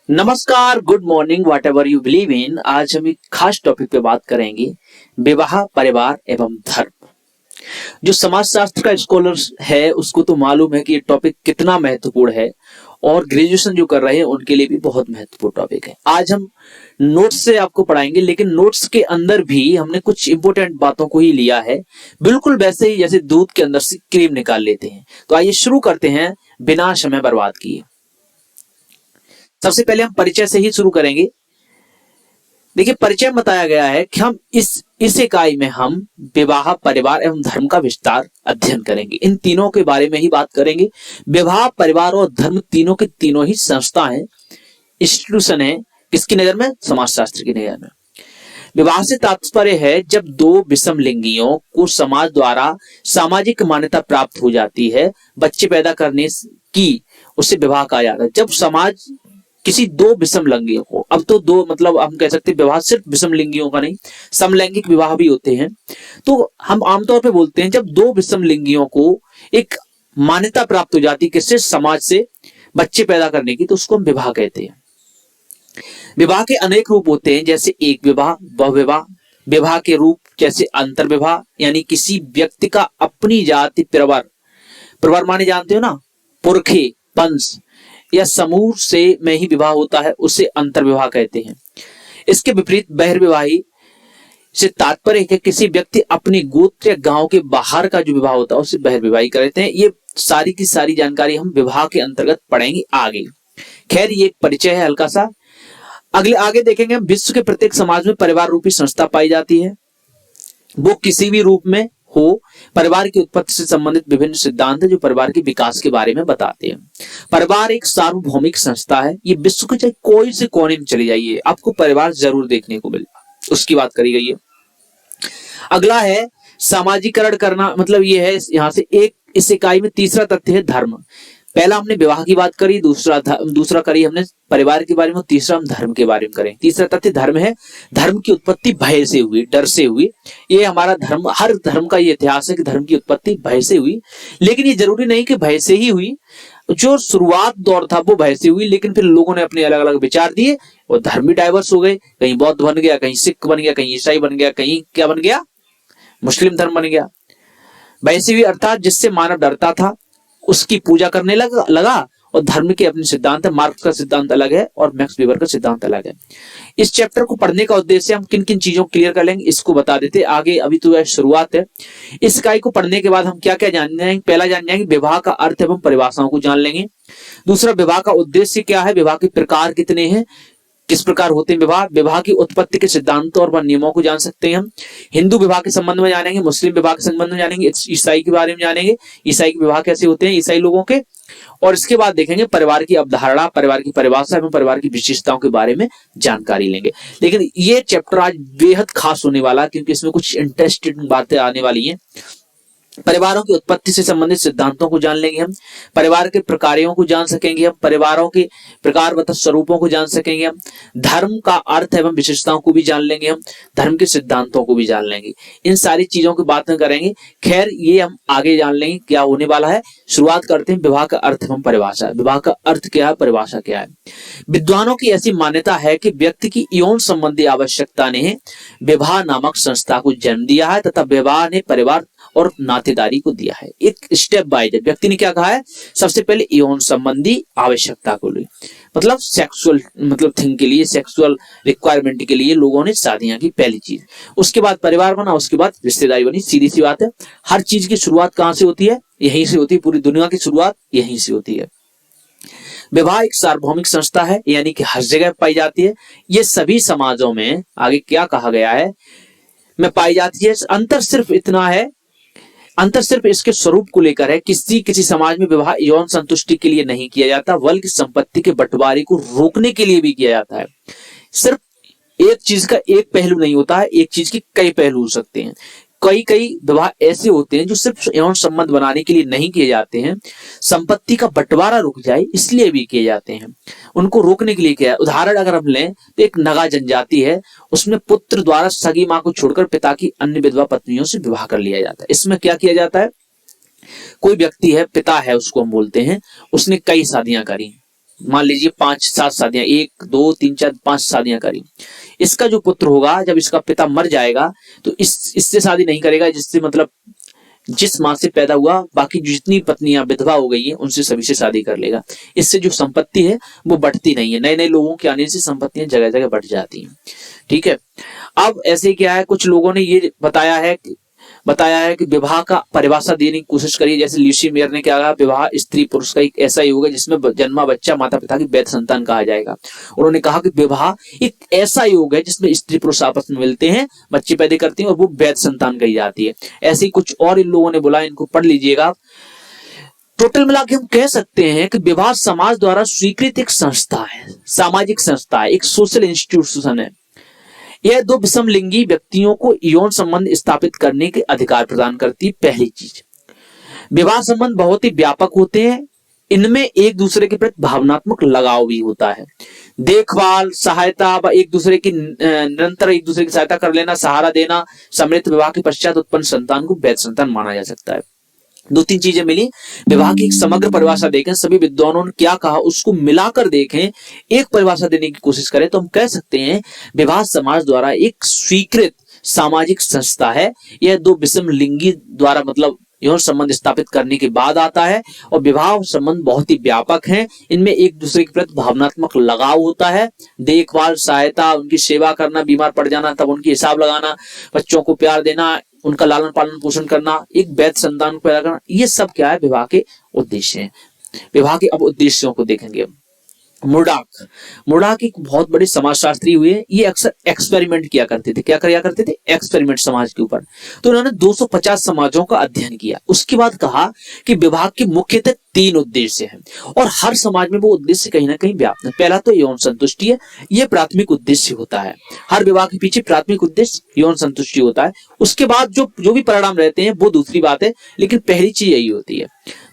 नमस्कार, good morning, what ever you believe in. आज हम एक खास टॉपिक पे बात करेंगे, विवाह, परिवार एवं धर्म। जो समाजशास्त्र का स्कॉलर है उसको तो मालूम है कि ये टॉपिक कितना महत्वपूर्ण है और ग्रेजुएशन जो कर रहे हैं उनके लिए भी बहुत महत्वपूर्ण टॉपिक है। आज हम नोट्स से आपको पढ़ाएंगे, लेकिन नोट्स के अंदर भी हमने कुछ इंपोर्टेंट बातों को ही लिया है, बिल्कुल वैसे ही जैसे दूध के अंदर से क्रीम निकाल लेते हैं। तो आइए शुरू करते हैं बिना समय बर्बाद किए। सबसे पहले हम परिचय से ही शुरू करेंगे। देखिए, परिचय में बताया गया है कि हम इस इकाई में हम विवाह, परिवार एवं धर्म का विस्तार अध्ययन करेंगे। इन तीनों के बारे में ही बात करेंगे। विवाह, परिवार और धर्म तीनों के तीनों ही संस्था है, इंस्टीट्यूशन है। किसकी नजर में? समाजशास्त्र की नजर में। विवाह से तात्पर्य है जब दो विषम लिंगियों को समाज द्वारा सामाजिक मान्यता प्राप्त हो जाती है, बच्चे पैदा करने की, उसे विवाह कहा जाता है। जब समाज किसी दो विषम लिंगियों को, अब तो दो मतलब हम कह सकते हैं विवाह सिर्फ विषम लिंगियों का नहीं, समलैंगिक विवाह भी होते हैं। तो हम आमतौर पे बोलते हैं जब दो विषम लिंगियों को एक मान्यता प्राप्त हो जाती है किससे? समाज से, बच्चे पैदा करने की, तो उसको हम विवाह कहते हैं। विवाह के अनेक रूप होते हैं, जैसे एक विवाह, बहुविवाह। विवाह के रूप जैसे अंतर विवाह, यानी किसी व्यक्ति का अपनी जाति, प्रवर माने जानते हो ना, पुरखे, वंश या समूह से में ही विवाह होता है, उसे अंतर विवाह कहते हैं। इसके विपरीत बहिर्विवाही से तात्पर्य है किसी व्यक्ति अपनी गोत्र या गांव के बाहर का जो विवाह होता है उसे बहिर्विवाही कहते हैं। ये सारी की सारी जानकारी हम विवाह के अंतर्गत पढ़ेंगे आगे। खैर, ये एक परिचय है हल्का सा। आगे देखेंगे हम, विश्व के प्रत्येक समाज में परिवार रूपी संस्था पाई जाती है, वो किसी भी रूप में हो। परिवार की उत्पत्ति से संबंधित विभिन्न सिद्धांत है जो परिवार के विकास के बारे में बताते हैं। परिवार एक सार्वभौमिक संस्था है। ये विश्व के चाहे कोई से कोने में चले जाइए, आपको परिवार जरूर देखने को मिलेगा, उसकी बात करी गई है। अगला है सामाजिकरण करना, मतलब ये है यहां से एक इस इकाई में तीसरा तथ्य है धर्म। पहला हमने विवाह की बात करी, दूसरा करी हमने परिवार के बारे में, तीसरा हम धर्म के बारे में करें। तीसरा तथ्य धर्म है। धर्म की उत्पत्ति भय से हुई, डर से हुई। ये हमारा धर्म, हर धर्म का ये इतिहास है कि धर्म की उत्पत्ति भय से हुई, लेकिन ये जरूरी नहीं कि भय से ही हुई। जो शुरुआत दौर था वो भय से हुई, लेकिन फिर लोगों ने अपने अलग अलग विचार दिए और धर्म भी डाइवर्स हो गए। कहीं बौद्ध बन गया, कहीं सिख बन गया, कहीं ईसाई बन गया, कहीं क्या बन गया, मुस्लिम धर्म बन गया। भय से हुई अर्थात जिससे मानव डरता था उसकी पूजा करने लगा और धर्म के अपने सिद्धांत है। मार्क्स का सिद्धांत अलग है और मैक्स वेबर का सिद्धांत अलग है। इस चैप्टर को पढ़ने का उद्देश्य हम किन किन चीजों को क्लियर कर लेंगे इसको बता देते आगे, अभी तो यह शुरुआत है। इस इकाई को पढ़ने के बाद हम क्या क्या जान जाएंगे? पहला जान जाएंगे विवाह का अर्थ एवं परिभाषाओं को जान लेंगे। दूसरा, विवाह का उद्देश्य क्या है, विवाह के प्रकार कितने हैं, किस प्रकार होते हैं विवाह, विवाह की उत्पत्ति के सिद्धांतों और नियमों को जान सकते हैं हम। हिंदू विवाह के संबंध में जानेंगे, मुस्लिम विवाह के संबंध में जानेंगे, ईसाई के बारे में जानेंगे, ईसाई के विवाह कैसे होते हैं ईसाई लोगों के। और इसके बाद देखेंगे परिवार की अवधारणा, परिवार की परिभाषा एवं परिवार की विशेषताओं के बारे में जानकारी लेंगे। लेकिन ये चैप्टर आज बेहद खास होने वाला है क्योंकि इसमें कुछ इंटरेस्टिंग बातें आने वाली हैं। परिवारों की उत्पत्ति से संबंधित सिद्धांतों को जान लेंगे हम, परिवार के प्रकारों को जान सकेंगे हम, परिवारों के प्रकार व स्वरूपों को जान सकेंगे हम, धर्म का अर्थ एवं विशेषताओं को भी जान लेंगे हम, धर्म के सिद्धांतों को भी जान लेंगे। इन सारी चीजों की बातें करेंगे। खैर, ये हम आगे जान लेंगे क्या होने वाला है। शुरुआत करते हैं विवाह का अर्थ एवं परिभाषा। विवाह का अर्थ क्या है, परिभाषा क्या है? विद्वानों की ऐसी मान्यता है कि व्यक्ति की यौन संबंधी आवश्यकता ने विवाह नामक संस्था को जन्म दिया है तथा विवाह ने परिवार और नातेदारी को दिया है। एक स्टेप बाय स्टेप व्यक्ति ने क्या कहा है, सबसे पहले यौन संबंधी आवश्यकता को लिए, मतलब सेक्सुअल थिंग के लिए, सेक्सुअल रिक्वायरमेंट के लिए लोगों ने शादियां की, पहली चीज। उसके बाद परिवार बना, उसके बाद रिश्तेदारी बनी। सीधी सी बात है, हर चीज की शुरुआत कहां से होती है? यहीं से होती है। पूरी दुनिया की शुरुआत यहीं से होती है। विवाह एक सार्वभौमिक संस्था है, यानी कि हर जगह पाई जाती है। ये सभी समाजों में, आगे क्या कहा गया है, में पाई जाती है। अंतर सिर्फ इतना है, अंतर सिर्फ इसके स्वरूप को लेकर है। किसी समाज में विवाह यौन संतुष्टि के लिए नहीं किया जाता, बल्कि संपत्ति के बंटवारे को रोकने के लिए भी किया जाता है। सिर्फ एक चीज का एक पहलू नहीं होता है, एक चीज के कई पहलू हो सकते हैं। कई विवाह ऐसे होते हैं जो सिर्फ यौन संबंध बनाने के लिए नहीं किए जाते हैं, संपत्ति का बंटवारा रुक जाए इसलिए भी किए जाते हैं। उनको रोकने के लिए किया। उदाहरण अगर हम लें तो एक नगा जनजाति है, उसमें पुत्र द्वारा सगी मां को छोड़कर पिता की अन्य विधवा पत्नियों से विवाह कर लिया जाता है। इसमें क्या किया जाता है, कोई व्यक्ति है, पिता है उसको हम बोलते हैं, उसने कई शादियां करी, मान लीजिए 5-7 शादियां, 1 2 3 4 5 शादियां करी, इसका जो पुत्र होगा जब इसका पिता मर जाएगा तो इससे शादी नहीं करेगा, जिससे मतलब जिस माँ से पैदा हुआ, बाकी जितनी पत्नियां विधवा हो गई हैं उनसे सभी से शादी कर लेगा। इससे जो संपत्ति है वो बढ़ती नहीं है, नए नए लोगों के आने से संपत्तियां जगह जगह बढ़ जाती हैं। ठीक है, अब ऐसे क्या है, कुछ लोगों ने ये बताया है कि विवाह का परिभाषा देने की कोशिश करी। जैसे ल्यूसी मेयर ने क्या कहा, विवाह स्त्री पुरुष का एक ऐसा योग है जिसमें जन्मा बच्चा माता पिता की वैध संतान कहा जाएगा। उन्होंने कहा कि विवाह एक ऐसा योग है जिसमें स्त्री पुरुष आपस में मिलते हैं, बच्चे पैदा करते हैं और वो वैध संतान कही जाती है। ऐसे ही कुछ और इन लोगों ने बोला, इनको पढ़ लीजिएगा। टोटल मिला के हम कह सकते हैं कि विवाह समाज द्वारा स्वीकृत एक संस्था है, सामाजिक संस्था है, एक सोशल इंस्टीट्यूशन है। यह दो विषमलिंगी व्यक्तियों को यौन संबंध स्थापित करने के अधिकार प्रदान करती है। पहली चीज, विवाह संबंध बहुत ही व्यापक होते हैं, इनमें एक दूसरे के प्रति भावनात्मक लगाव भी होता है, देखभाल, सहायता व एक दूसरे की निरंतर एक दूसरे की सहायता कर लेना, सहारा देना, सम्मिलित विवाह के पश्चात उत्पन्न संतान को वैध संतान माना जा सकता है। 2-3 चीजें मिली, विवाह की एक समग्र परिभाषा देखें, सभी विद्वानों ने क्या कहा उसको मिलाकर देखें, एक परिभाषा देने की कोशिश करें तो हम कह सकते हैं विवाह समाज द्वारा एक स्वीकृत सामाजिक संस्था है। यह दो विषम लिंगी द्वारा मतलब यौन संबंध स्थापित करने के बाद आता है और विवाह संबंध बहुत ही व्यापक हैं, इनमें एक दूसरे के प्रति भावनात्मक लगाव होता है, देखभाल, सहायता, उनकी सेवा करना, बीमार पड़ जाना तब उनकी हिसाब लगाना, बच्चों को प्यार देना, उनका लालन पालन पोषण करना, एक वैध संतान को पैदा करना, ये सब क्या है विवाह के उद्देश्य हैं। विवाह के अब उद्देश्यों को देखेंगे। मुर्डाक एक बहुत बड़े समाजशास्त्री हुए, ये अक्सर एक्सपेरिमेंट किया करते थे। क्या किया करते थे? एक्सपेरिमेंट समाज के ऊपर। तो उन्होंने 250 समाजों का अध्ययन किया, उसके बाद कहा कि विवाह के मुख्यतः 3 उद्देश्य हैं और हर समाज में वो उद्देश्य कहीं ना कहीं व्याप्त है। पहला तो यौन संतुष्टि है, यह प्राथमिक उद्देश्य होता है, हर विवाह के पीछे प्राथमिक उद्देश्य यौन संतुष्टि होता है। उसके बाद जो भी परिणाम रहते हैं वो दूसरी बात है, लेकिन पहली चीज यही होती है।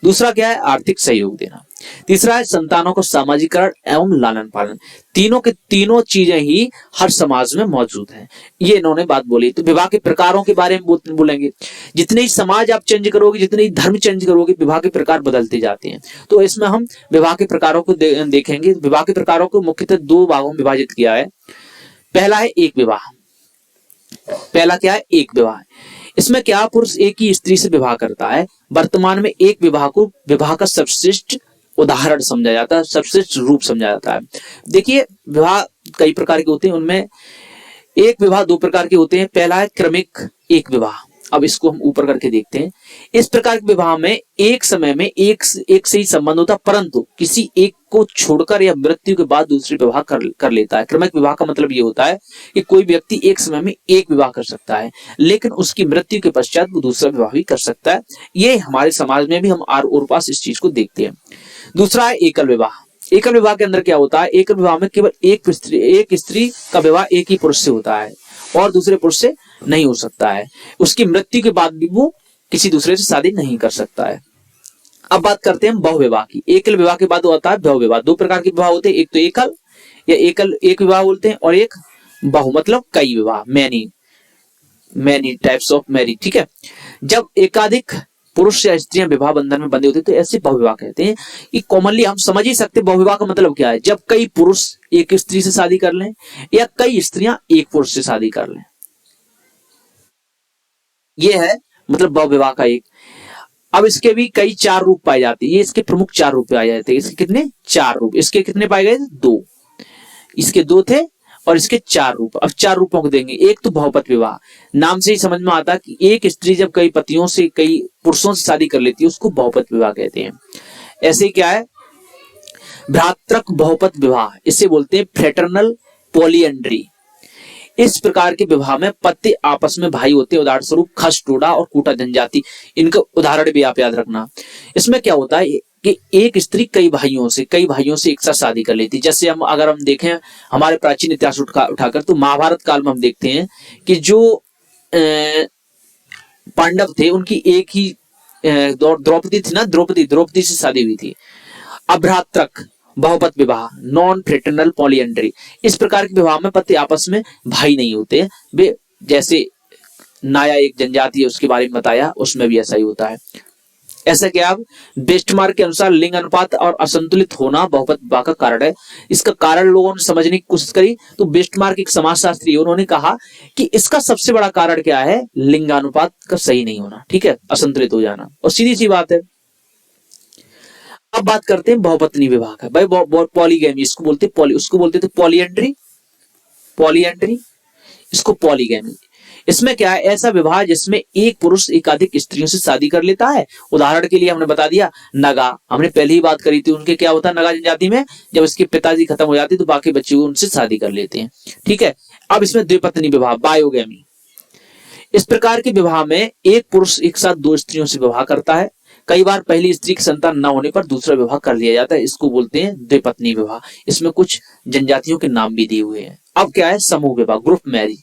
दूसरा क्या है? आर्थिक सहयोग देना। तीसरा है संतानों को सामाजिकरण एवं लालन पालन। तीनों के तीनों चीजें ही हर समाज में मौजूद हैं, ये इन्होंने बात बोली। तो विवाह के प्रकारों के बारे में बोलेंगे। जितने ही समाज आप चेंज करोगे, जितने ही धर्म चेंज करोगे, विवाह के प्रकार बदलते जाते हैं। तो इसमें हम विवाह के प्रकारों को देखेंगे। विवाह के प्रकारों को मुख्यतः 2 भागों में विभाजित किया है। पहला है एक विवाह। पहला क्या है? एक विवाह। इसमें क्या, पुरुष एक ही स्त्री से विवाह करता है। वर्तमान में एक विवाह को विवाह का सर्वश्रेष्ठ उदाहरण समझा जाता है, सर्वश्रेष्ठ रूप समझा जाता है। देखिए, विवाह कई प्रकार के होते हैं, उनमें एक विवाह 2 प्रकार के होते हैं। पहला है क्रमिक एक विवाह। अब इसको हम ऊपर करके देखते हैं। इस प्रकार के विवाह में एक समय में एक से ही संबंध होता, परंतु किसी एक को छोड़कर या मृत्यु के बाद दूसरे विवाह कर लेता है। क्रमिक विवाह का मतलब ये होता है कि कोई व्यक्ति एक समय में एक विवाह कर सकता है, लेकिन उसकी मृत्यु के पश्चात वो दूसरा विवाह भी कर सकता है। ये हमारे समाज में भी हम और पास इस चीज को देखते हैं। दूसरा है एकल विवाह। एकल विवाह के अंदर क्या होता है? एकल विवाह में केवल एक स्त्री का विवाह एक ही पुरुष से होता है और दूसरे पुरुष से नहीं हो सकता है। उसकी मृत्यु के बाद भी वो किसी दूसरे से शादी नहीं कर सकता है। अब बात करते हैं बहुविवाह की। एकल विवाह के बाद होता है बहुविवाह। 2 प्रकार के विवाह होते हैं, एक तो एकल या एक विवाह बोलते हैं, और एक बहु मतलब कई विवाह, मैनी टाइप्स ऑफ मैरिज। ठीक है, जब एकाधिक पुरुष या स्त्रियां विवाह बंधन में बंधे होते हैं तो ऐसे बहुविवाह कहते हैं। कि कॉमनली हम समझ ही सकते हैं बहुविवाह का मतलब क्या है, जब कई पुरुष एक स्त्री से शादी कर लें या कई स्त्रियां एक पुरुष से शादी कर लें, ये है मतलब बहुविवाह का एक। अब इसके भी कई 4 रूप पाए जाते हैं। ये इसके प्रमुख 4 रूप पाए जाते हैं। इसके कितने? 4 रूप। इसके कितने पाए गए? 2। इसके 2 थे और इसके 4 रूप। अब 4 रूपों को देंगे। एक तो बहुपत विवाह। नाम से ही समझ में आता है कि एक स्त्री जब कई पतियों से, कई पुरुषों से शादी कर लेती है उसको बहुपत विवाह कहते हैं। ऐसे क्या है? भ्रातृक बहुपत विवाह, इसे बोलते हैं फ्रेटर्नल पॉलीएंड्री। इस प्रकार के विवाह में पति आपस में भाई होते हैं, उदाहरण स्वरूप खस टोडा और कूटा जनजाति। इनका उदाहरण भी आप याद रखना। इसमें क्या होता है कि एक स्त्री कई भाइयों से एक साथ शादी कर लेती। जैसे अगर हम देखें हमारे प्राचीन इतिहास उठाकर, तो महाभारत काल में हम देखते हैं कि जो पांडव थे उनकी एक ही द्रौपदी थी ना, द्रौपदी से शादी हुई थी। अभ्रातृक बहुपत विवाह, नॉन फ्रेटर्नल पॉलीएंड्री। इस प्रकार के विवाह में पति आपस में भाई नहीं होते, वे जैसे नाया एक जनजाति है उसके बारे में बताया, उसमें भी ऐसा ही होता है। ऐसा क्या, अब बेस्टमार्क के अनुसार लिंग अनुपात और असंतुलित होना बहुपत विवाह का कारण है। इसका कारण लोगों ने समझने की कोशिश करी तो बेस्टमार्क एक समाजशास्त्री है, उन्होंने कहा कि इसका सबसे बड़ा कारण क्या है, लिंगानुपात का सही नहीं होना, ठीक है, असंतुलित हो जाना, और सीधी सी बात है। अब बात करते हैं बहुपत्नी विवाह का। भाई पॉलीगैमी इसको बोलते, उसको बोलते थे पॉलीएंड्री, पॉलीएंड्री इसको पॉलीगैमी। इसमें क्या है, ऐसा विवाह जिसमें एक पुरुष एकाधिक स्त्रियों से शादी कर लेता है। उदाहरण के लिए हमने बता दिया नगा, हमने पहले ही बात करी थी, उनके क्या होता है नगा जनजाति में, जब इसके पिताजी खत्म हो जाते तो बाकी बच्चे उनसे शादी कर लेते हैं, ठीक है। अब इसमें द्विपत्नी विवाह, बायोगैमी। इस प्रकार के विवाह में एक पुरुष एक साथ दो स्त्रियों से विवाह करता है। कई बार पहली स्त्री की संतान न होने पर दूसरा विवाह कर लिया जाता है, इसको बोलते हैं द्विपत्नी विवाह। इसमें कुछ जनजातियों के नाम भी दिए हुए हैं। अब क्या है, समूह विवाह, ग्रुप मैरिज।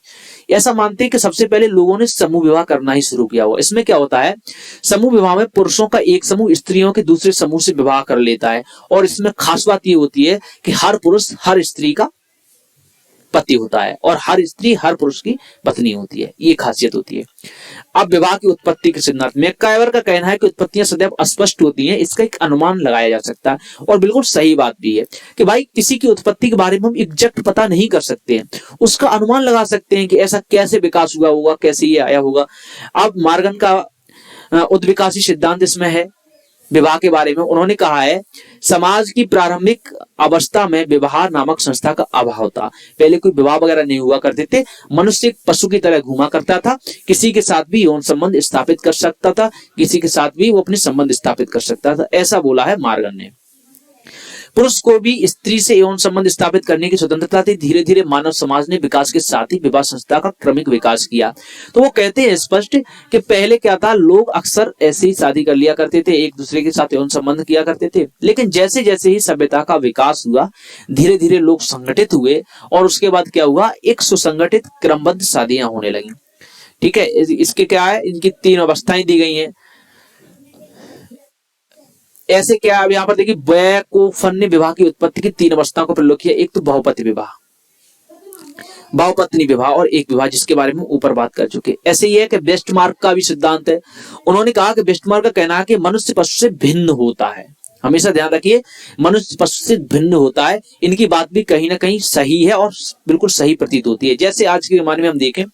ऐसा मानते हैं कि सबसे पहले लोगों ने समूह विवाह करना ही शुरू किया हुआ। इसमें क्या होता है, समूह विवाह में पुरुषों का एक समूह स्त्रियों के दूसरे समूह से विवाह कर लेता है, और इसमें खास बात ये होती है कि हर पुरुष हर स्त्री का पति होता है और हर स्त्री हर पुरुष की पत्नी होती है, ये खासियत होती है। अब विवाह की उत्पत्ति के सिद्धांत, मैकाइवर का कहना है कि उत्पत्तियां सदैव अस्पष्ट होती हैं, इसका एक अनुमान लगाया जा सकता है, और बिल्कुल सही बात भी है कि भाई किसी की उत्पत्ति के बारे में हम एग्जैक्ट पता नहीं कर सकते हैं, उसका अनुमान लगा सकते हैं कि ऐसा कैसे विकास हुआ होगा, कैसे ये आया होगा। अब मार्गन का उद्विकासी सिद्धांत इसमें है विवाह के बारे में। उन्होंने कहा है समाज की प्रारंभिक अवस्था में विवाह नामक संस्था का अभाव था। पहले कोई विवाह वगैरह नहीं हुआ करते थे, मनुष्य एक पशु की तरह घूमा करता था, किसी के साथ भी यौन संबंध स्थापित कर सकता था, किसी के साथ भी वो अपने संबंध स्थापित कर सकता था, ऐसा बोला है मार्गन ने। पुरुष को भी स्त्री से यौन संबंध स्थापित करने की स्वतंत्रता थी। धीरे धीरे मानव समाज ने विकास के साथ ही विवाह संस्था का क्रमिक विकास किया। तो वो कहते हैं स्पष्ट कि पहले क्या था, लोग अक्सर ऐसे ही शादी कर लिया करते थे, एक दूसरे के साथ यौन संबंध किया करते थे, लेकिन जैसे जैसे ही सभ्यता का विकास हुआ धीरे धीरे लोग संगठित हुए, और उसके बाद क्या हुआ, एक सुसंगठित क्रमबद्ध शादियां होने लगी, ठीक है। इसके क्या है, इनकी तीन अवस्थाएं दी गई हैं। ऐसे क्या, अब यहाँ पर देखिए बैकोफन ने विवाह की उत्पत्ति की तीन अवस्थाओं को प्रयोग किया। एक तो बहुपति विवाह, बहुपत्नी विवाह, और एक विवाह जिसके बारे में ऊपर बात कर चुके। ऐसे ही है कि बेस्टमार्क का भी सिद्धांत है। उन्होंने कहा कि बेस्टमार्क का कहना है कि मनुष्य पशु से भिन्न होता है। हमेशा ध्यान रखिए, मनुष्य पशु से भिन्न होता है। इनकी बात भी कहीं ना कहीं सही है और बिल्कुल सही प्रतीत होती है। जैसे आज के जमाने में हम देखें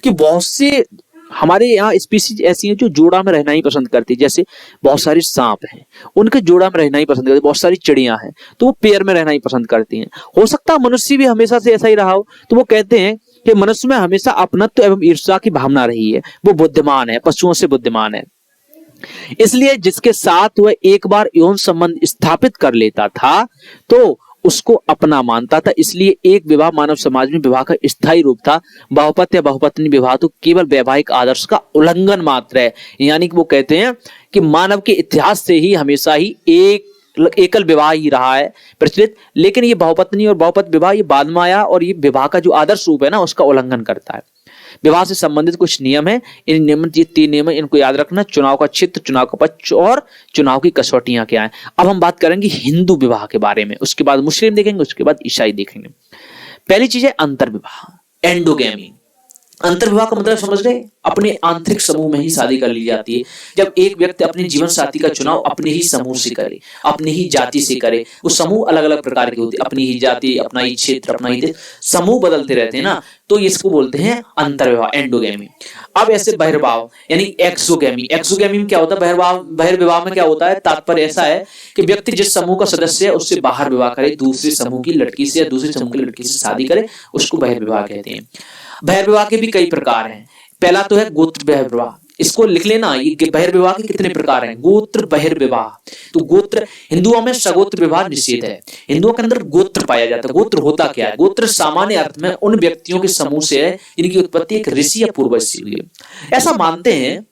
कि बहुत से हमारे यहाँ स्पीसीज ऐसी हैं जो जोड़ा में रहना ही पसंद करती है। जैसे बहुत सारे सांप हैं, उनके जोड़ा में रहना ही पसंद करते हैं। बहुत सारी चिड़ियां हैं तो वो पेयर में रहना ही पसंद करती हैं। हो सकता है मनुष्य भी हमेशा से ऐसा ही रहा हो। तो वो कहते हैं कि मनुष्य में हमेशा अपनत्व एवं ईर्ष्या की भावना रही है, वो बुद्धिमान है, पशुओं से बुद्धिमान है। इसलिए जिसके साथ वह एक बार यौन संबंध स्थापित कर लेता था तो उसको अपना मानता था। इसलिए एक विवाह मानव समाज में विवाह का स्थायी रूप था। बहुपत या बहुपत्नी विवाह तो केवल वैवाहिक आदर्श का उल्लंघन मात्र है। यानी कि वो कहते हैं कि मानव के इतिहास से ही हमेशा ही एकल विवाह ही रहा है प्रचलित, लेकिन ये बहुपत्नी और बहुपत विवाह ये बाद में आया, और ये विवाह का जो आदर्श रूप है ना उसका उल्लंघन करता है। विवाह से संबंधित कुछ नियम है, इन नियम, ये तीन नियम है, इनको याद रखना। चुनाव का क्षेत्र, चुनाव का पक्ष और चुनाव की कसौटियां क्या है। अब हम बात करेंगे हिंदू विवाह के बारे में, उसके बाद मुस्लिम देखेंगे, उसके बाद ईसाई देखेंगे। पहली चीज है अंतर विवाह, एंडोगैमी। अंतर विवाह का मतलब समझ गए, अपने आंतरिक समूह में ही शादी कर ली जाती है। जब एक व्यक्ति अपने जीवन साथी का चुनाव अपने ही समूह से करे, अपनी ही जाति से करे। वो समूह अलग अलग प्रकार के होते हैं, अपनी ही जाति, अपना ही क्षेत्र, अपना ही देश, समूह बदलते रहते हैं ना, तो इसको बोलते हैं अंतर विवाह, एंडोगैमी। अब ऐसे बहिर्भाव यानी एक्सोगैमी। एक्सोगैमी में क्या होता है, बहिर्विवाह में क्या होता है, तात्पर्य ऐसा है कि व्यक्ति जिस समूह का सदस्य है उससे बाहर विवाह करे, दूसरे समूह की लड़की से या दूसरे समूह की लड़की से शादी करे, उसको बहिर्विवाह कहते हैं। बहिर्विवाह के भी कई प्रकार हैं। पहला तो है गोत्र बहिर्विवाह, इसको लिख लेना, ये बहिर्विवाह के कितने प्रकार हैं। गोत्र बहिर्विवाह, तो गोत्र, हिंदुओं में सगोत्र विवाह निषेध है। हिंदुओं के अंदर गोत्र पाया जाता है। गोत्र होता क्या है, गोत्र सामान्य अर्थ में उन व्यक्तियों के समूह से है जिनकी उत्पत्ति एक ऋषि या पूर्वज से हुई है। ऐसा मानते हैं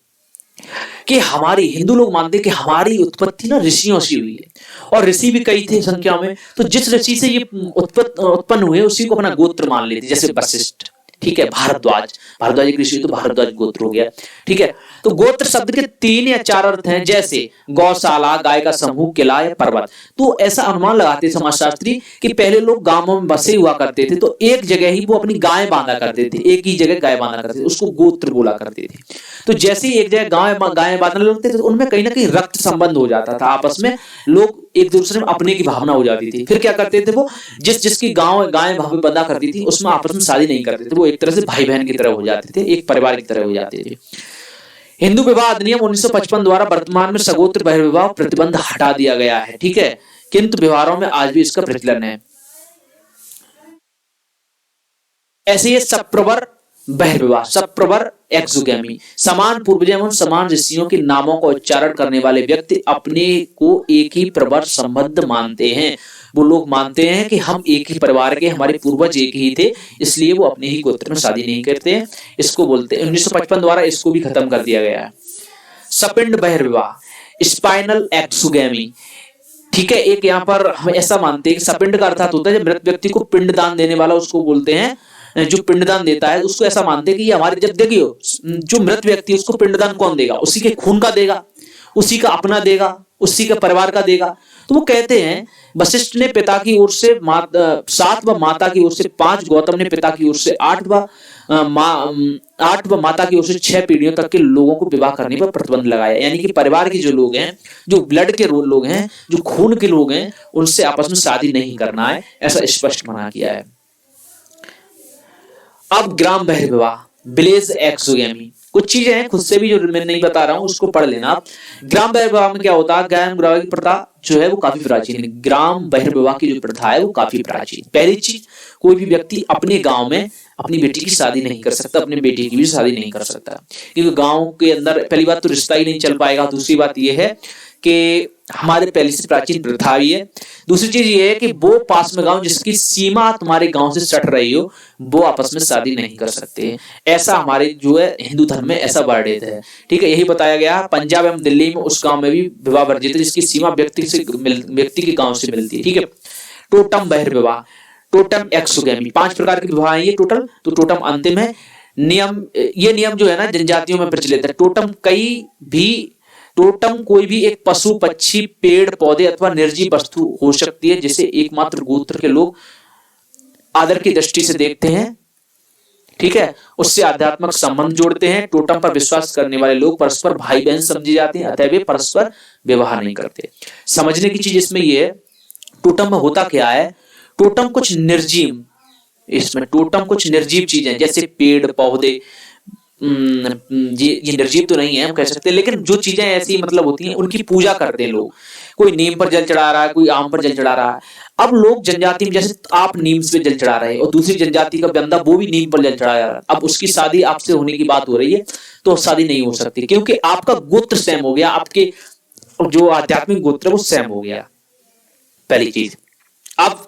कि हमारी, हिंदू लोग मानते हैं कि हमारी उत्पत्ति ना ऋषियों से हुई है, और ऋषि भी कई थे संख्या में। तो जिस ऋषि से ये उत्पन्न हुए उसी को अपना गोत्र मान लेते, जैसे वशिष्ठ, ठीक है, भारद्वाज, भारद्वाज एक ऋषि तो भारद्वाज गोत्र हो गया। ठीक है, तो गोत्र शब्द के 3 या 4 अर्थ हैं, जैसे गौशाला, गाय का समूह, किला या पर्वत। तो ऐसा अनुमान लगाते हैं समाजशास्त्री कि पहले लोग गांवों में बसे हुआ करते थे, तो एक जगह ही वो अपनी गाय बांधा करते थे, एक ही जगह गाय बांधा करते थे, उसको गोत्र बोला करते थे। तो जैसे ही एक जगह गाय बांधने लगते थे, तो उनमें कहीं ना कहीं रक्त संबंध हो जाता था आपस में, लोग एक दूसरे में अपने की भावना हो जाती थी। फिर क्या करते थे वो, जिसकी गाय भाभी बंधा करती थी उसमें आपस में शादी नहीं करते थे, वो एक तरह से भाई बहन की तरह हो जाते थे, एक परिवार की तरह हो जाते थे। हिंदू विवाह अधिनियम 1955 द्वारा वर्तमान में सगोत्र बहिर्विवाह प्रतिबंध हटा दिया गया है। ठीक है, किंतु व्यवहारों में आज भी इसका प्रचलन है। ऐसे ये सप्रवर बहिर्विवाह, सप्रवर एक्सोगेमी, समान पूर्वज एवं समान ऋषियों के नामों का उच्चारण करने वाले व्यक्ति अपने को एक ही प्रवर संबद्ध मानते हैं। वो लोग मानते हैं कि हम एक ही परिवार के, हमारे पूर्वज एक ही थे, इसलिए वो अपने ही गोत्र में शादी नहीं करते हैं। इसको बोलते हैं 1955 द्वारा इसको भी खत्म कर दिया गया है। सपिंड बहिर्विवाह, स्पाइनल एक्सोगेमी। ठीक है, एक यहाँ पर हम ऐसा मानते हैं कि सपिंड का अर्थात होता है जब मृत व्यक्ति को पिंडदान देने वाला, उसको बोलते हैं जो पिंडदान देता है, उसको ऐसा मानते हैं कि ये हमारे, जब देखियो जो मृत व्यक्ति है उसको पिंडदान कौन देगा, उसी के खून का देगा, उसी का अपना देगा, उसी के परिवार का देगा। तो वो कहते हैं वशिष्ठ ने पिता की ओर से 7 व माता की ओर से 5, गौतम ने पिता की ओर से 8 व माता की ओर से 6 पीढ़ियों तक के लोगों को विवाह करने पर प्रतिबंध लगाया। यानी कि परिवार के जो लोग हैं, जो ब्लड के लोग हैं, जो खून के लोग हैं, उनसे आपस में शादी नहीं करना है, ऐसा स्पष्ट मना किया है। अब ग्राम बहिर्विवाह, विलेज एक्सोगेमी। कुछ चीजें हैं खुद से भी जो मैं नहीं बता रहा हूं, उसको पढ़ लेना आप। ग्राम बहिर्विवाह में क्या होता है, ग्राम बहिर्विवाह की प्रथा जो है वो काफी प्राचीन है। ग्राम बहिर्विवाह की जो प्रथा है वो काफी प्राचीन। पहली चीज, कोई भी व्यक्ति अपने गांव में अपनी बेटी की शादी नहीं कर सकता, अपने बेटे की भी शादी नहीं कर सकता, क्योंकि गांव के अंदर पहली बात तो रिश्ता ही नहीं चल पाएगा। दूसरी बात यह है कि हमारे पहले से प्राचीन प्रथा भी है। दूसरी चीज ये है कि वो पास में गांव जिसकी सीमा तुम्हारे गांव से सट रही हो, वो आपस में शादी नहीं कर सकते। ऐसा हमारे जो है हिंदू धर्म में ऐसा वर्णित है। ठीक है, यही बताया गया। पंजाब एवं दिल्ली में उस गांव में भी विवाह वर्जित है जिसकी सीमा व्यक्ति के गांव से मिलती है। ठीक है, टोटम बहिर्विवाह, टोटम एक्सोगेमी, 5 प्रकार के विवाह है ये टोटल। तो टोटम अंतिम है। ये नियम जो है ना जनजातियों में प्रचलित है। टोटम कोई भी एक पशु, पक्षी, पेड़ पौधे अथवा निर्जीव वस्तु हो सकती है जिसे एकमात्र गोत्र के लोग आदर की दृष्टि से देखते हैं। ठीक है, उससे आध्यात्मिक संबंध जोड़ते हैं। टोटम पर विश्वास करने वाले लोग परस्पर भाई बहन समझे जाते हैं, अतः वे परस्पर विवाह नहीं करते। समझने की चीज इसमें यह है, टोटम में होता क्या है, टोटम कुछ निर्जीव, इसमें टोटम कुछ निर्जीव चीजें जैसे पेड़ पौधे, ये निर्जीव तो नहीं है हम कह सकते, लेकिन जो चीजें ऐसी मतलब होती हैं उनकी पूजा करते हैं लोग। कोई नीम पर जल चढ़ा रहा है, कोई आम पर जल चढ़ा रहा है। अब लोग जनजाति में, जैसे आप नीम पे जल चढ़ा रहे हैं और दूसरी जनजाति का बंदा वो भी नीम पर जल चढ़ा रहा है, अब उसकी शादी आपसे होने की बात हो रही है तो शादी नहीं हो सकती, क्योंकि आपका गोत्र सेम हो गया, आपके जो आध्यात्मिक गोत्र वो सेम हो गया, पहली चीज। अब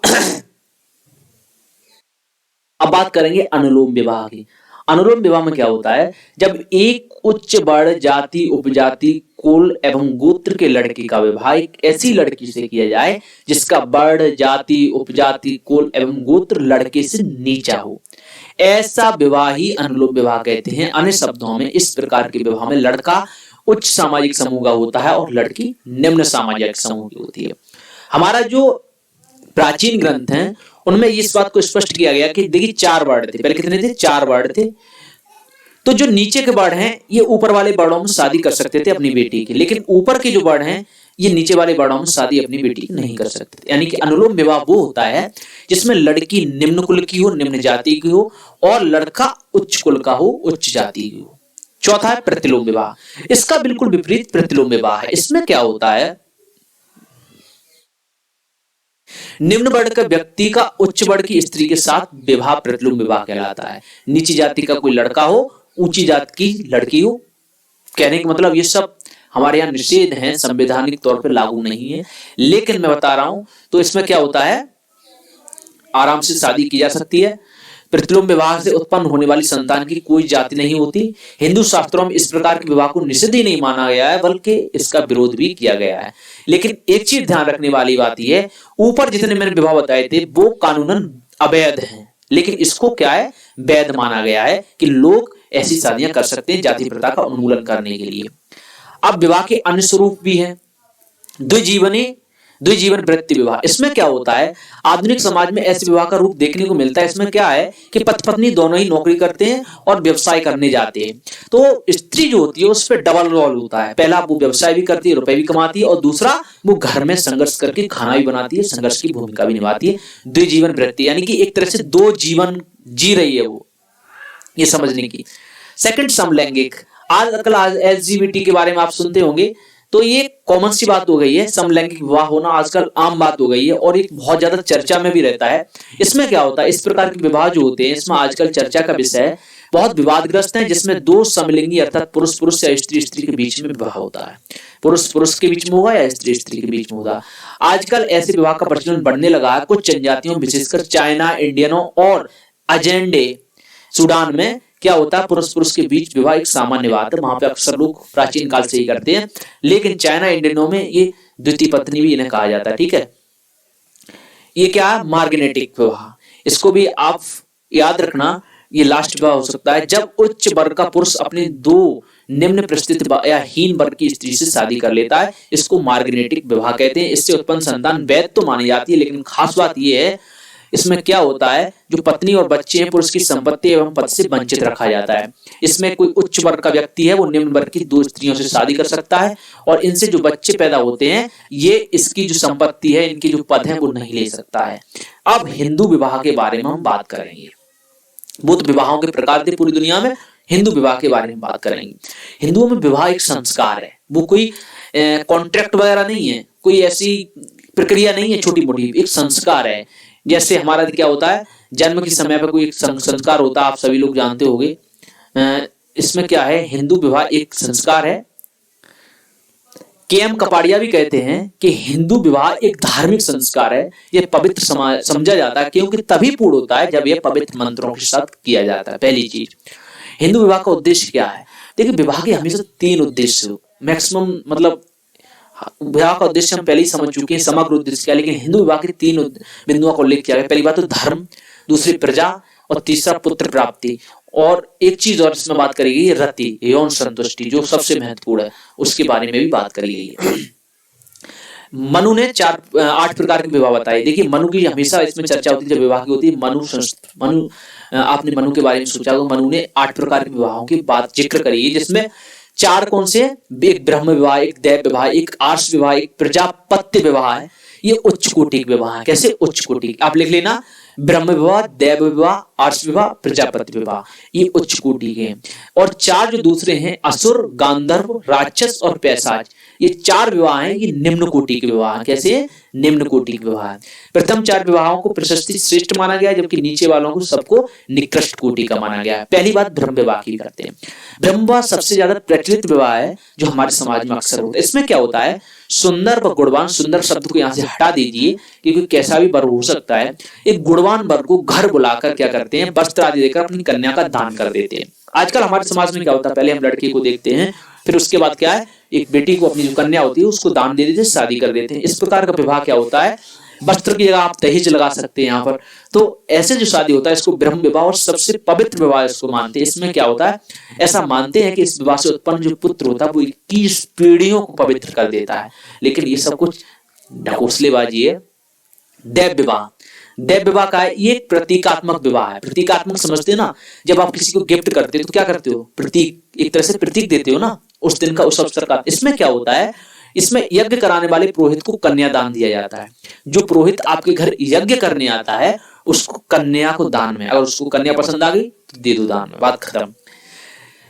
बात करेंगे अनुलोम विवाह की। अनुलोम विवाह में क्या होता है, जब एक उच्च वर्ण, जाति, उपजाति, कुल एवं गोत्र के लड़के का विवाह एक ऐसी लड़की से किया जाए जिसका वर्ण, जाति, उपजाति, कुल एवं गोत्र लड़के से नीचा हो, ऐसा विवाह ही अनुलोम विवाह कहते हैं। अन्य शब्दों में इस प्रकार के विवाह में लड़का उच्च सामाजिक समूह का होता है और लड़की निम्न सामाजिक समूह की होती है। हमारा जो प्राचीन ग्रंथ हैं उनमें इस बात को स्पष्ट किया गया कि देखिए 4 वर्ण थे, पहले कितने थे, 4 वर्ण थे। तो जो नीचे के वर्ण हैं ये ऊपर वाले वर्णों में शादी कर सकते थे अपनी बेटी की, लेकिन ऊपर के जो वर्ण हैं ये नीचे वाले वर्णों में शादी अपनी बेटी की नहीं कर सकते थे। यानी कि अनुलोम विवाह वो होता है जिसमें लड़की निम्न कुल की हो, निम्न जाति की हो, और लड़का उच्च कुल का हो, उच्च जाति की हो। चौथा है प्रतिलोम विवाह। इसका बिल्कुल विपरीत प्रतिलोम विवाह है। इसमें क्या होता है, निम्न वर्ण का व्यक्ति का उच्च वर्ण की स्त्री के साथ विवाह प्रतिलोम विवाह कहलाता है। नीची जाति का कोई लड़का हो, ऊंची जाति की लड़की हो। कहने का मतलब ये सब हमारे यहाँ निषेध है, संवैधानिक तौर पर लागू नहीं है, लेकिन मैं बता रहा हूं तो इसमें क्या होता है, आराम से शादी की जा सकती है। प्रतिलोम विवाह से उत्पन्न होने वाली संतान की कोई जाति नहीं होती। हिंदू शास्त्रों में इस प्रकार के विवाह को निषिद्ध ही नहीं माना गया है, बल्कि इसका विरोध भी किया गया है। लेकिन एक चीज ध्यान रखने वाली बात यह है, ऊपर जितने मैंने विवाह बताए थे वो कानूनन अवैध हैं, लेकिन इसको क्या है, वैध माना गया है कि लोग ऐसी शादियां कर सकते हैं जाति प्रथा का उन्मूलन करने के लिए। अब विवाह के अन्य स्वरूप भी हैं। द्विजीवनी द्विजीवन वृत्ति विवाह, इसमें क्या होता है, आधुनिक समाज में ऐसे विवाह का रूप देखने को मिलता है। इसमें क्या है कि पति पत्नी दोनों ही नौकरी करते हैं और व्यवसाय करने जाते हैं, तो स्त्री जो होती है उस पर डबल रोल होता है। पहला वो व्यवसाय भी करती है, रुपए भी कमाती है, और दूसरा वो घर में संघर्ष करके खाना भी बनाती है, संघर्ष की भूमिका भी निभाती है। द्विजीवन वृत्ति यानी कि एक तरह से दो जीवन जी रही है वो, ये समझने की। सेकंड, समलैंगिक। आजकल एलजीबीटी के बारे में आप सुनते होंगे, तो ये कॉमन सी बात हो गई है, समलैंगिक विवाह होना आजकल आम बात हो गई है और एक बहुत ज्यादा चर्चा में भी रहता है। इसमें क्या होता है, इस प्रकार के विवाह जो होते हैं इसमें आजकल चर्चा का विषय है, बहुत विवादग्रस्त है, जिसमें दो समलिंगी अर्थात पुरुष पुरुष या स्त्री स्त्री के बीच में विवाह होता है। पुरुष पुरुष के बीच में होगा या स्त्री स्त्री के बीच में होगा। आजकल ऐसे विवाह का प्रचलन बढ़ने लगा है। कुछ जनजातियों विशेषकर चाइना, इंडियनों और अजेंडे सूडान में क्या होता है, पुरुष पुरुष के बीच विवाह एक सामान्य बात है, वहां पे अक्सर लोग प्राचीन काल से ही करते हैं। लेकिन चाइना, इंडियनों में ये द्वितीय पत्नी भी इन्हें कहा जाता है। ठीक है, ये क्या है, मार्गनेटिक विवाह। इसको भी आप याद रखना, ये लास्ट विवाह हो सकता है जब उच्च वर्ग का पुरुष अपने दो निम्न परिस्थिति या हीन वर्ग की स्त्री से शादी कर लेता है। इसको मार्गनेटिक विवाह कहते हैं। इससे उत्पन्न संतान वैध तो मानी जाती है, लेकिन खास बात यह है इसमें क्या होता है, जो पत्नी और बच्चे हैं पुरुष की संपत्ति एवं पद से वंचित रखा जाता है। इसमें कोई उच्च वर्ग का व्यक्ति है वो निम्न वर्ग की दो स्त्रियों से शादी कर सकता है और इनसे जो बच्चे पैदा होते हैं ये इसकी जो संपत्ति है, इनकी जो पद है वो नहीं ले सकता है। अब हिंदू विवाह के बारे में हम बात करेंगे। बुद्ध विवाहों के प्रकार थे पूरी दुनिया में, हिंदू विवाह के बारे में बात करेंगे। हिंदुओं में विवाह एक संस्कार है, वो कोई कॉन्ट्रैक्ट वगैरह नहीं है, कोई ऐसी प्रक्रिया नहीं है छोटी मोटी, एक संस्कार है। जैसे हमारा क्या होता है, जन्म के समय पर कोई एक संस्कार होता है, आप सभी लोग जानते होंगे। इसमें क्या है, हिंदू विवाह एक संस्कार है। के.एम. कपाड़िया भी कहते हैं कि हिंदू विवाह एक धार्मिक संस्कार है, यह पवित्र समझा जाता है क्योंकि तभी पूर्ण होता है जब यह पवित्र मंत्रों के साथ किया जाता है। पहली चीज, हिंदू विवाह का उद्देश्य क्या है। देखिए, विवाह के हमेशा तीन उद्देश्य मैक्सिमम, मतलब विवाह का उद्देश्य हम पहले ही समझ चुके हैं, समग्र उद्देश्य क्या, लेकिन हिंदू विवाह के तीन बिंदुओं को उल्लेख किया गया। पहली बात तो धर्म, दूसरी प्रजा और तीसरा पुत्र प्राप्ति। और एक चीज और इसमें बात करी गई, रति, यौन संतुष्टि, जो सबसे महत्वपूर्ण है, उसके बारे में भी बात करी गई है। मनु ने 8 प्रकार के विवाह बताए। देखिए, मनु की हमेशा इसमें चर्चा होती है जब विवाह की होती है। मनु आपने मनु के बारे में सोचा होगा। मनु ने 8 प्रकार के विवाहों की बात जिक्र करी है, जिसमें 4 कौन से, एक ब्रह्म विवाह, एक दैव विवाह, एक आर्ष विवाह, एक प्रजापत्य विवाह है। ये उच्च कोटि के विवाह है। कैसे उच्च कोटि, आप लिख लेना, ब्रह्म विवाह, दैव विवाह, आर्ष विवाह, प्रजापति विवाह, ये उच्च कोटि के हैं। और 4 जो दूसरे हैं, असुर, गांधर्व, राक्षस और पैशाच, ये 4 विवाह हैं, ये निम्न कोटि के विवाह। कैसे, निम्न कोटि के विवाह। प्रथम 4 विवाहों को प्रशस्ति श्रेष्ठ माना गया, जबकि नीचे वालों को सबको निकृष्ट कोटि का माना गया है। पहली बात ब्रह्म विवाह की करते हैं। ब्रह्म विवाह सबसे ज्यादा प्रचलित विवाह है जो हमारे समाज में अक्सर होता है। इसमें क्या होता है, सुंदर व गुणवान, सुंदर शब्द को यहाँ से हटा दीजिए क्योंकि कैसा भी वर्ग हो सकता है। एक गुणवान वर्ग को घर बुलाकर क्या करते हैं, वस्त्र आदि देकर अपनी कन्या का दान कर देते हैं। आजकल हमारे समाज में क्या होता है, पहले हम लड़के को देखते हैं, फिर उसके बाद क्या है, एक बेटी को अपनी जो कन्या होती है उसको दान दे देते हैं, शादी कर देते हैं। इस प्रकार का विवाह क्या होता है, वस्त्र की जगह आप दहेज लगा सकते हैं यहाँ पर। तो ऐसे जो शादी होता है इसको ब्रह्म विवाह और सबसे पवित्र विवाह इसको मानते हैं। इसमें क्या होता है, ऐसा मानते हैं कि इस विवाह से उत्पन्न जो पुत्र होता है वो 21 पीढ़ियों को पवित्र कर देता है। लेकिन ये सब कुछ ढकोसलेबाजी है। दैव विवाह, दैव विवाह का है, ये एक प्रतीकात्मक विवाह है। प्रतीकात्मक समझते हैं ना, जब आप किसी को गिफ्ट करते हो तो क्या करते हो, प्रतीक, एक तरह से प्रतीक देते हो ना उस दिन का, उस अवसर का। इसमें क्या होता है, इसमें यज्ञ कराने वाले पुरोहित को कन्यादान दिया जाता है। जो पुरोहित आपके घर यज्ञ करने आता है उसको कन्या को दान में, अगर उसको कन्या पसंद आ गई तो दे दो दान में, बात खत्म।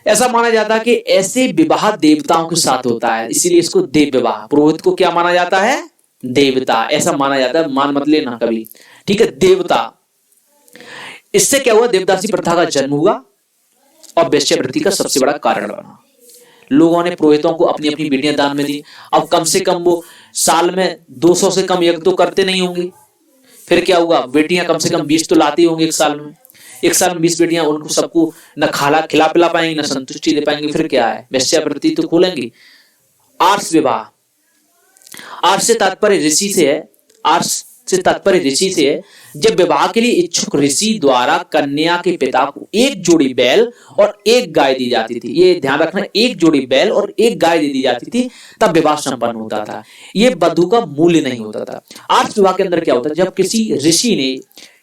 ऐसा माना जाता है कि ऐसे विवाह देवताओं के साथ होता है, इसीलिए इसको देव विवाह। पुरोहित को क्या माना जाता है, देवता, ऐसा माना जाता है, मान मत लेना कभी, ठीक है, देवता। इससे क्या हुआ, देवदासी प्रथा का जन्म हुआ और वेश्यावृत्ति का सबसे बड़ा कारण बना। लोगों ने पुरोहितों को अपनी अपनी बेटियां दान में दी। अब कम से कम वो साल में 200 से कम यज्ञ तो करते नहीं होंगे। फिर क्या हुआ, बेटियां कम से कम 20 तो लाती होंगी एक साल में। एक साल में 20 बेटियां, उनको सबको न खिला पिला पाएंगे, न संतुष्टि दे पाएंगे। फिर क्या है, वेश्यावृत्ति तो खोलेंगी। आर्ष विवाह, आर्ष से तात्पर्य ऋषि से है। आर्ष से तात्पर्य ऋषि से है। जब विवाह के लिए इच्छुक ऋषि द्वारा कन्या के पिता को एक जोड़ी बैल और एक गाय दी जाती थी, ये ध्यान रखना, एक जोड़ी बैल और एक गाय दे दी जाती थी, तब विवाह संपन्न होता था। ये वधु का मूल्य नहीं होता था। आर्ष विवाह के अंदर क्या होता है, जब किसी ऋषि ने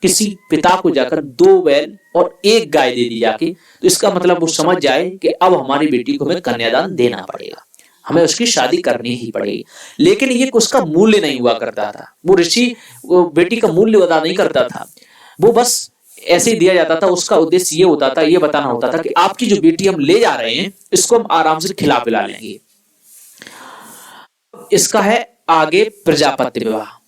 किसी पिता को जाकर 2 बैल और एक गाय दे दी जाके, तो इसका मतलब वो समझ जाए कि अब हमारी बेटी को हमें कन्यादान देना पड़ेगा, हमें उसकी शादी करनी ही पड़ेगी। लेकिन ये उसका मूल्य नहीं हुआ करता था, वो ऋषि वो बेटी का मूल्य अदा नहीं करता था, वो बस ऐसे ही दिया जाता था। उसका उद्देश्य ये होता था, ये बताना होता था कि आपकी जो बेटी हम ले जा रहे हैं, इसको हम आराम से खिला पिला लेंगे। इसका है आगे प्रजापत्य विवाह।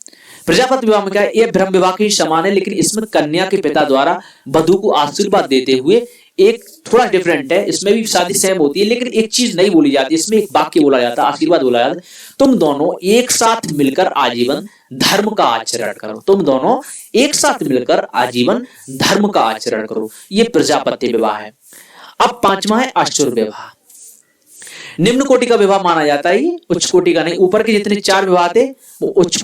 प्रजापति विवाह में क्या है, यह ब्रह्म विवाह के समान है, लेकिन इसमें कन्या के पिता द्वारा वधु को आशीर्वाद देते हुए एक थोड़ा डिफरेंट है। इसमें भी शादी सेम होती है, लेकिन एक चीज नहीं बोली जाती, इसमें एक वाक्य बोला जाता है, आशीर्वाद बोला जाता है, तुम दोनों एक साथ मिलकर आजीवन धर्म का आचरण करो, तुम दोनों एक साथ मिलकर आजीवन धर्म का आचरण करो। ये प्रजापत्य विवाह है। अब 5वां है आश्चर्य विवाह। निम्न कोटि का विवाह माना जाता है, उच्च कोटि का नहीं। ऊपर के जितने 4 विवाह थे वो उच्च